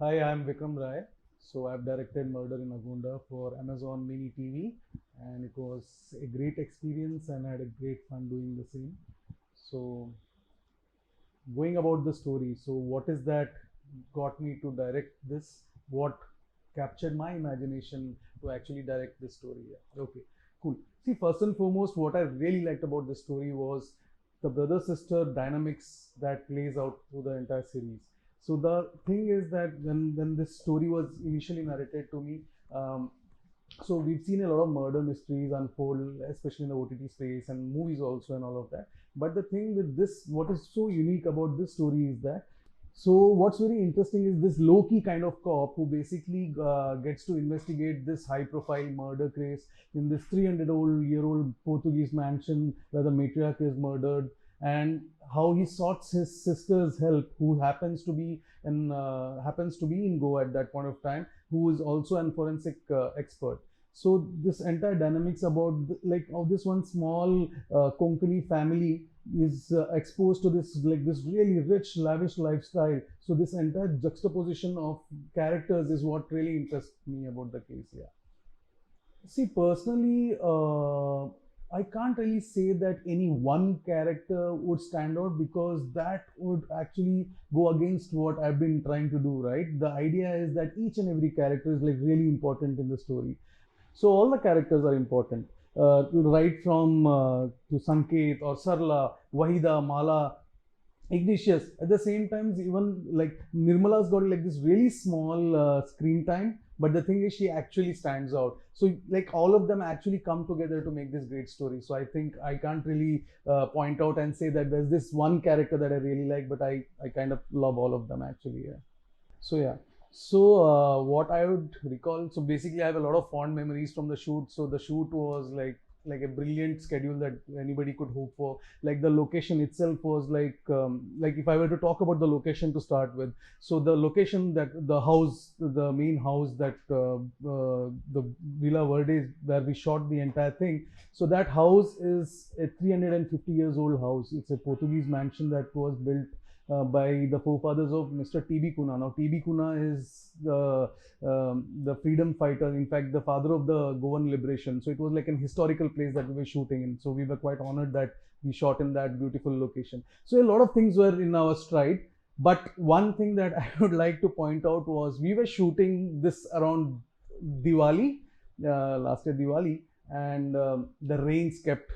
Hi, I'm Vikram Rai. So I've directed Murder in Agonda for Amazon Mini TV, and it was a great experience, and I had a great fun doing the same. So going about the story, so what is that got me to direct this? What captured my imagination to actually direct this story? Yeah. Okay, cool. See, first and foremost, what I really liked about this story was the brother sister dynamics that plays out through the entire series. So the thing is that when this story was initially narrated to me, um, so we've seen a lot of murder mysteries unfold, especially in the OTT space and movies also and all of that. But the thing with this, what is so unique about this story is that, so what's very interesting is this low-key kind of cop who basically gets to investigate this high-profile murder case in this 300-year-old Portuguese mansion where the matriarch is murdered, and how he sought his sister's help, who happens to be in Goa at that point of time, who is also an forensic expert. So this entire dynamics about like how this one small Konkani family is exposed to this really rich, lavish lifestyle. So this entire juxtaposition of characters is what really interests me about the case. Yeah. See, personally, I can't really say that any one character would stand out because that would actually go against what I've been trying to do, right? The idea is that each and every character is like really important in the story. So all the characters are important. Right from to Sanket or Sarla, Wahida, Mala, Ignatius. At the same time, even like Nirmala's got like this really small screen time, but the thing is, she actually stands out. So like all of them actually come together to make this great story. So I think I can't really point out and say that there's this one character that I really like, but I kind of love all of them actually. Yeah. So yeah. So what I would recall, so basically I have a lot of fond memories from the shoot. So the shoot was like a brilliant schedule that anybody could hope for. Like the location itself was like if I were to talk about the location to start with. So the location that the house, the main house that the Villa Verde where we shot the entire thing. So that house is a 350 years old house. It's a Portuguese mansion that was built by the forefathers of Mr. T.B. Kuna. Now, T.B. Kuna is the freedom fighter, in fact, the father of the Goan liberation. So it was like an historical place that we were shooting in. So we were quite honored that we shot in that beautiful location. So a lot of things were in our stride. But one thing that I would like to point out was we were shooting this around Diwali, last year Diwali, and the rains kept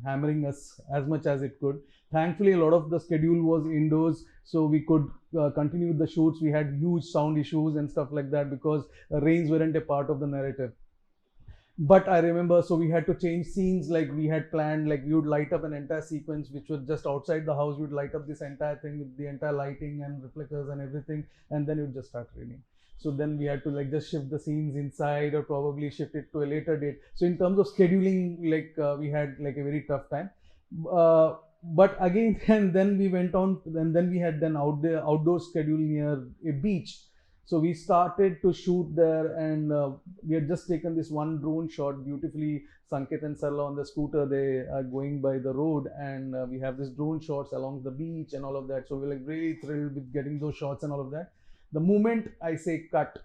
hammering us as much as it could. Thankfully, a lot of the schedule was indoors, so we could continue the shoots. We had huge sound issues and stuff like that because rains weren't a part of the narrative. But I remember, so we had to change scenes. Like we had planned, like we would light up an entire sequence which was just outside the house. We would light up this entire thing with the entire lighting and reflectors and everything, and then it would just start raining. So then we had to like just shift the scenes inside or probably shift it to a later date. So in terms of scheduling, like we had like a very tough time. But again, and then we went on, and then we had an outdoor schedule near a beach. So we started to shoot there, and we had just taken this one drone shot beautifully. Sanket and Sarla on the scooter, they are going by the road, and we have this drone shots along the beach and all of that. So we're like really thrilled with getting those shots and all of that. The moment I say cut,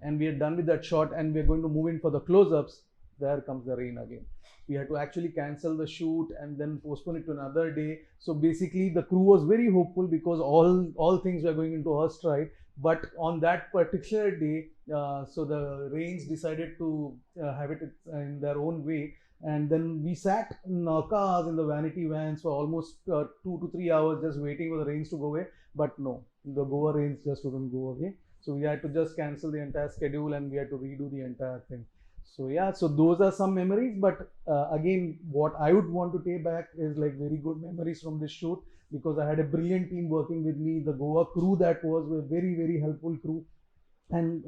and we are done with that shot, and we're going to move in for the close-ups, there comes the rain again. We had to actually cancel the shoot and then postpone it to another day. So basically, the crew was very hopeful because all things were going into our stride. But on that particular day, so the rains decided to have it in their own way. And then we sat in our cars in the vanity vans for almost 2 to 3 hours just waiting for the rains to go away. But no, the Goa rains just wouldn't go away. So we had to just cancel the entire schedule and we had to redo the entire thing. So yeah, so those are some memories. But again, what I would want to take back is like very good memories from this shoot because I had a brilliant team working with me. The Goa crew that was a very, very helpful crew. And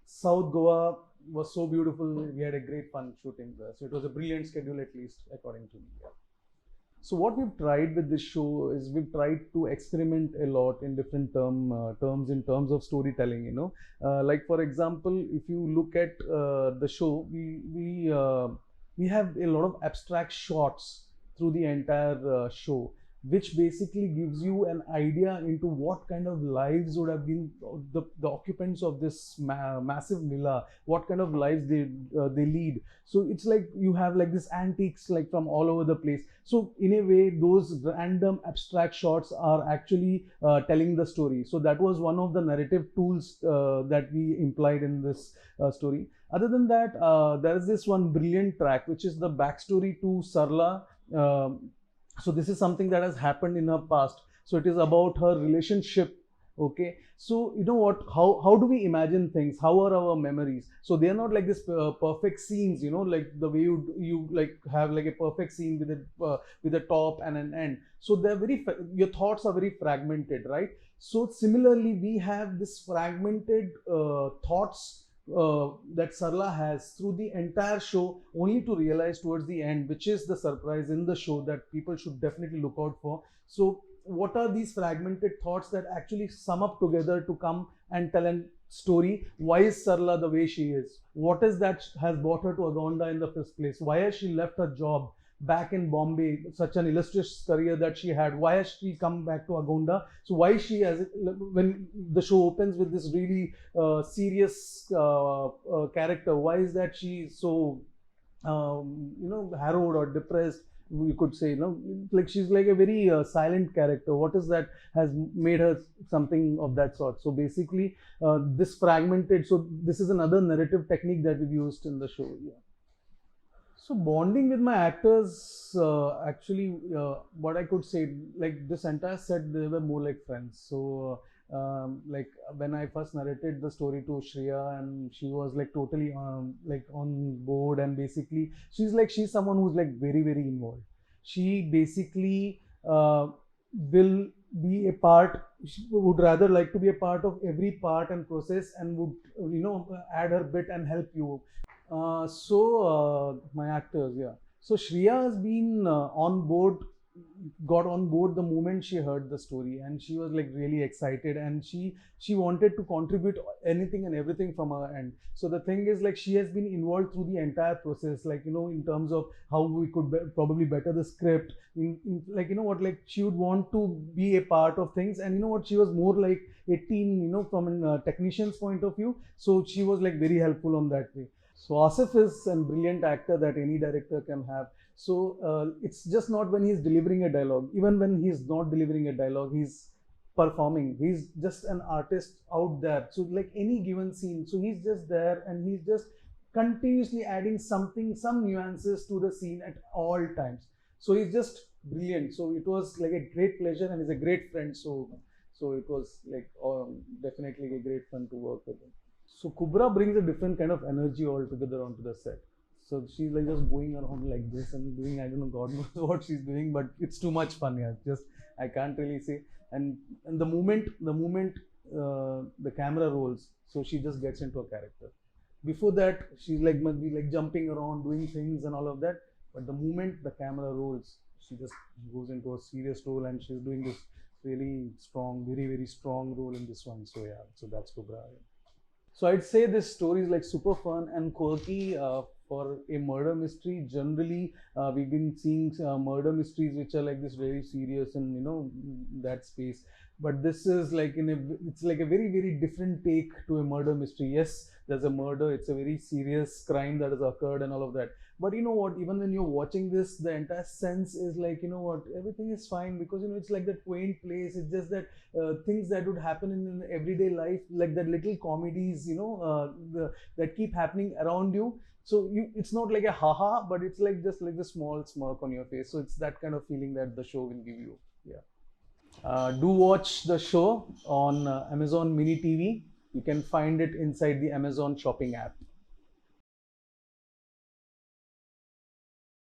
South Goa was so beautiful. We had a great fun shooting there. So it was a brilliant schedule, at least according to me. Yeah. So what we've tried with this show is we've tried to experiment a lot in different terms in terms of storytelling. Like for example, if you look at the show, we have a lot of abstract shots through the entire show. which basically gives you an idea into what kind of lives would have been the occupants of this massive villa, what kind of lives they lead. So it's like you have like this antiques like from all over the place. So in a way, those random abstract shots are actually telling the story. So that was one of the narrative tools that we implied in this story. Other than that, there is this one brilliant track, which is the backstory to Sarla. So this is something that has happened in her past. So it is about her relationship. Okay, so you know what, how do we imagine things, how are our memories? So they are not like this perfect scenes, you know, like the way you like have like a perfect scene with a top and an end. So they're your thoughts are very fragmented, right? So similarly, we have this fragmented thoughts that Sarla has through the entire show, only to realize towards the end, which is the surprise in the show that people should definitely look out for. So what are these fragmented thoughts that actually sum up together to come and tell a story? Why is Sarla the way she is? What is that has brought her to Agonda in the first place? Why has she left her job back in Bombay, such an illustrious career that she had? Why has she come back to Agonda? So why she, as when the show opens with this really serious character, why is that she so harrowed or depressed? You could say, like she's like a very silent character. What is that has made her something of that sort? So basically, this fragmented. So this is another narrative technique that we've used in the show. Yeah. So bonding with my actors, actually, what I could say, like this entire set, they were more like friends. So like when I first narrated the story to Shreya, and she was like totally like on board, and basically she's someone who's like very very involved. She basically will be a part. She would rather like to be a part of every part and process, and would add her bit and help you. My actors, yeah. So Shreya has been got on board the moment she heard the story, and she was like really excited, and she wanted to contribute anything and everything from her end. So the thing is, like, she has been involved through the entire process, like, in terms of how we could probably better the script. Like, like she would want to be a part of things, and she was more like a team, from a technician's point of view. So she was like very helpful on that way. So Asif is a brilliant actor that any director can have. So it's just not when he's delivering a dialogue. Even when he's not delivering a dialogue, he's performing. He's just an artist out there. So like any given scene, so he's just there, and he's just continuously adding something, some nuances to the scene at all times. So he's just brilliant. So it was like a great pleasure, and he's a great friend. So it was like definitely a great fun to work with him. So Kubra brings a different kind of energy altogether onto the set. So she's like just going around like this and doing, I don't know, God knows what she's doing, but it's too much fun. Yeah, just I can't really say. And the moment the camera rolls, so she just gets into a character. Before that, she's like must be like jumping around, doing things and all of that. But the moment the camera rolls, she just goes into a serious role, and she's doing this really strong, very very strong role in this one. So yeah, so that's Kubra. Yeah. So I'd say this story is like super fun and quirky for a murder mystery. Generally, we've been seeing murder mysteries which are like this very serious and that space. But this is like it's like a very very different take to a murder mystery. Yes, there's a murder. It's a very serious crime that has occurred and all of that. But you know what? Even when you're watching this, the entire sense is like, what, everything is fine, because it's like that quaint place. It's just that things that would happen in everyday life, like that little comedies, that keep happening around you. So it's not like a haha, but it's like just like the small smirk on your face. So it's that kind of feeling that the show will give you. Yeah. Do watch the show on Amazon Mini TV. You can find it inside the Amazon shopping app.